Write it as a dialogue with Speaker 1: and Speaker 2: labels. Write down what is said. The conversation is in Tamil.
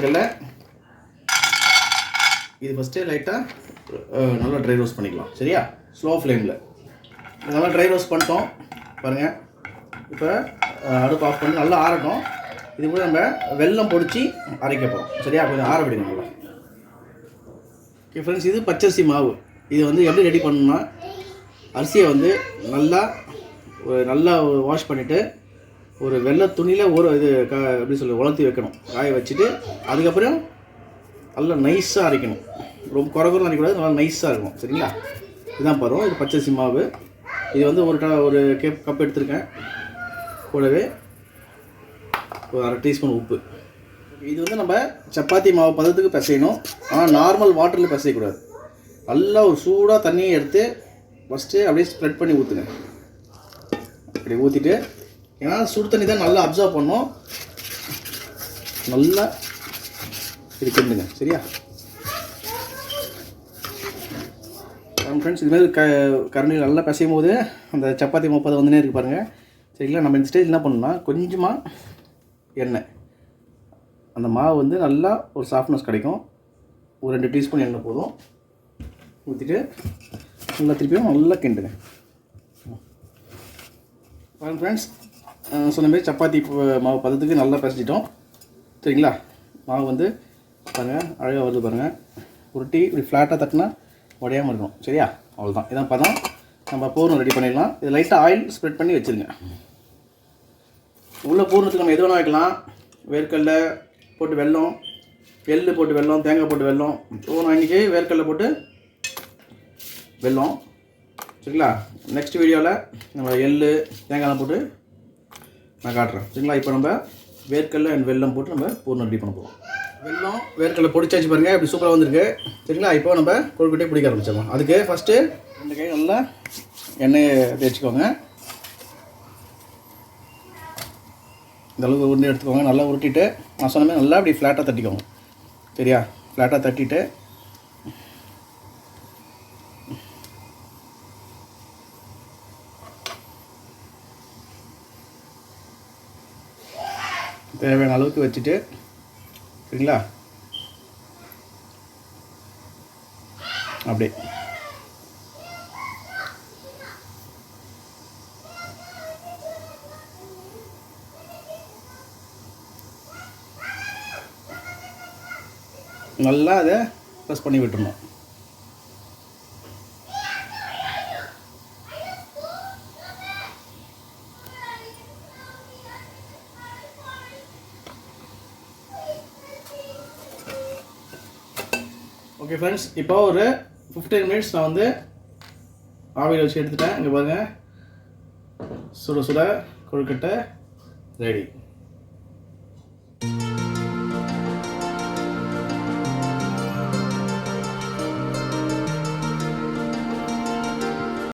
Speaker 1: வேர்க்கடலை. இது ஃபஸ்ட்டே லைட்டாக நல்லா ட்ரை ரோஸ்ட் பண்ணிக்கலாம். சரியா? ஸ்லோ ஃப்ளேமில் நல்லா ட்ரை ரோஸ்ட் பண்ணிட்டோம் பாருங்கள். இப்போ அடுப்பு ஆஃப் பண்ணி நல்லா ஆறட்டும். இது கூட நம்ம வெல்லம் பொடிச்சு அரைக்க போகிறோம். சரியா? கொஞ்சம் ஆற விடுங்க நல்லா. ஓகே ஃப்ரெண்ட்ஸ், இது பச்சரிசி மாவு. இது வந்து எப்படி ரெடி பண்ணணும்னா, அரிசியை வந்து நல்லா வாஷ் பண்ணிவிட்டு ஒரு வெள்ளை துணியில் எப்படி உலர்த்தி வைக்கணும். காய வச்சுட்டு அதுக்கப்புறம் நல்லா நைஸாக அரைக்கணும். ரொம்ப குறகுறம் அரைக்கக்கூடாது, நல்லா நைஸாக இருக்கும். சரிங்களா? இதுதான் பருவம். இது பச்சரிசி மாவு. இது வந்து ஒரு கப் எடுத்துருக்கேன். கூடவே ஒரு 1/2 டீஸ்பூன் உப்பு. இது வந்து நம்ம சப்பாத்தி மாவு பதத்துக்கு பிசையணும். ஆனால் நார்மல் வாட்டரில் பிசையக்கூடாது. நல்லா ஒரு சூடாக தண்ணியை எடுத்து ஃபஸ்ட்டு அப்படியே ஸ்ப்ரெட் பண்ணி ஊற்றுங்க. அப்படி ஊற்றிட்டு, ஏன்னா சுடு தண்ணி தான் நல்லா அப்சர்வ் பண்ணணும். நல்லா இது கிண்டுங்க. சரியா ஃப்ரெண்ட்ஸ்? இதுமாதிரி கரண்டி நல்லா பிசையும் போது அந்த சப்பாத்தி மாவு பதம் வந்துனே இருக்கு பாருங்கள். சரிங்களா? நம்ம இந்த ஸ்டேஜ் என்ன பண்ணணும்னா, கொஞ்சமாக எண்ணெய், அந்த மாவு வந்து நல்லா ஒரு சாஃப்ட்னஸ் கிடைக்கும். ஒரு 2 டீஸ்பூன் எண்ணெய் போதும். ஊற்றிட்டு நல்லா திருப்பியும் நல்லா கிண்டுங்க. பாருங்கள் ஃப்ரெண்ட்ஸ், சொன்ன மாதிரி சப்பாத்தி மாவு பதத்துக்கு நல்லா பிசைச்சிட்டோம். சரிங்களா? மாவு வந்து பாருங்கள் அழகாக வருது பாருங்கள். உருட்டி இப்படி ஃப்ளாட்டாக தட்டினா உடையாமல் இருக்கும். சரியா? அவ்வளோதான். இதான் பதம். நம்ம பூர்ணம் ரெடி பண்ணிடலாம். இது லைட்டாக ஆயில் ஸ்ப்ரெட் பண்ணி வச்சுருங்க. உள்ள பூர்ணத்துக்கு நம்ம எது வேணால் வைக்கலாம். வேர்க்கடலை போட்டு வெல்லம், எள்ளு போட்டு வெல்லம், தேங்காய் போட்டு வெல்லம். நான் இன்றைக்கி வேர்க்கடலை போட்டு வெல்லம். சரிங்களா? நெக்ஸ்ட் வீடியோவில் நம்ம எள்ளு தேங்காய்லாம் போட்டு நான் காட்டுறேன். சரிங்களா? இப்போ நம்ம வேர்க்கடலை அண்ட் வெல்லம் போட்டு நம்ம பூர்ணம் ரெடி பண்ண போகிறோம். வெல்லம் வேர்க்கடலை பொடிச்சாச்சு பாருங்கள். இப்படி சூப்பராக வந்திருக்கு. சரிங்களா? இப்போ நம்ம கொழுக்கட்டையை பிடிக்க ஆரம்பிச்சிடலாம். அதுக்கு ஃபஸ்ட்டு 2 கை நல்லா எண்ணெயை தேய்ச்சிக்கோங்க. இந்த அளவுக்கு உருண்டை எடுத்துக்கோங்க. நல்லா உருட்டிட்டு நான் சொன்ன மாதிரி நல்லா அப்படி ஃப்ளாட்டாக தட்டிக்கோங்க. சரியா? ஃப்ளாட்டாக தட்டிட்டு தேவையான அளவுக்கு வச்சுட்டு, சரிங்களா, அப்படியே நல்லா அதை ப்ரெஸ் பண்ணி விட்டுறணும். ஓகே ஃப்ரெண்ட்ஸ், இப்போ ஒரு 15 மினிட்ஸ் நான் வந்து ஆவியில் வச்சு எடுத்துட்டேன். இங்கே பாருங்கள், சுட சுட கொழுக்கட்டை ரெடி.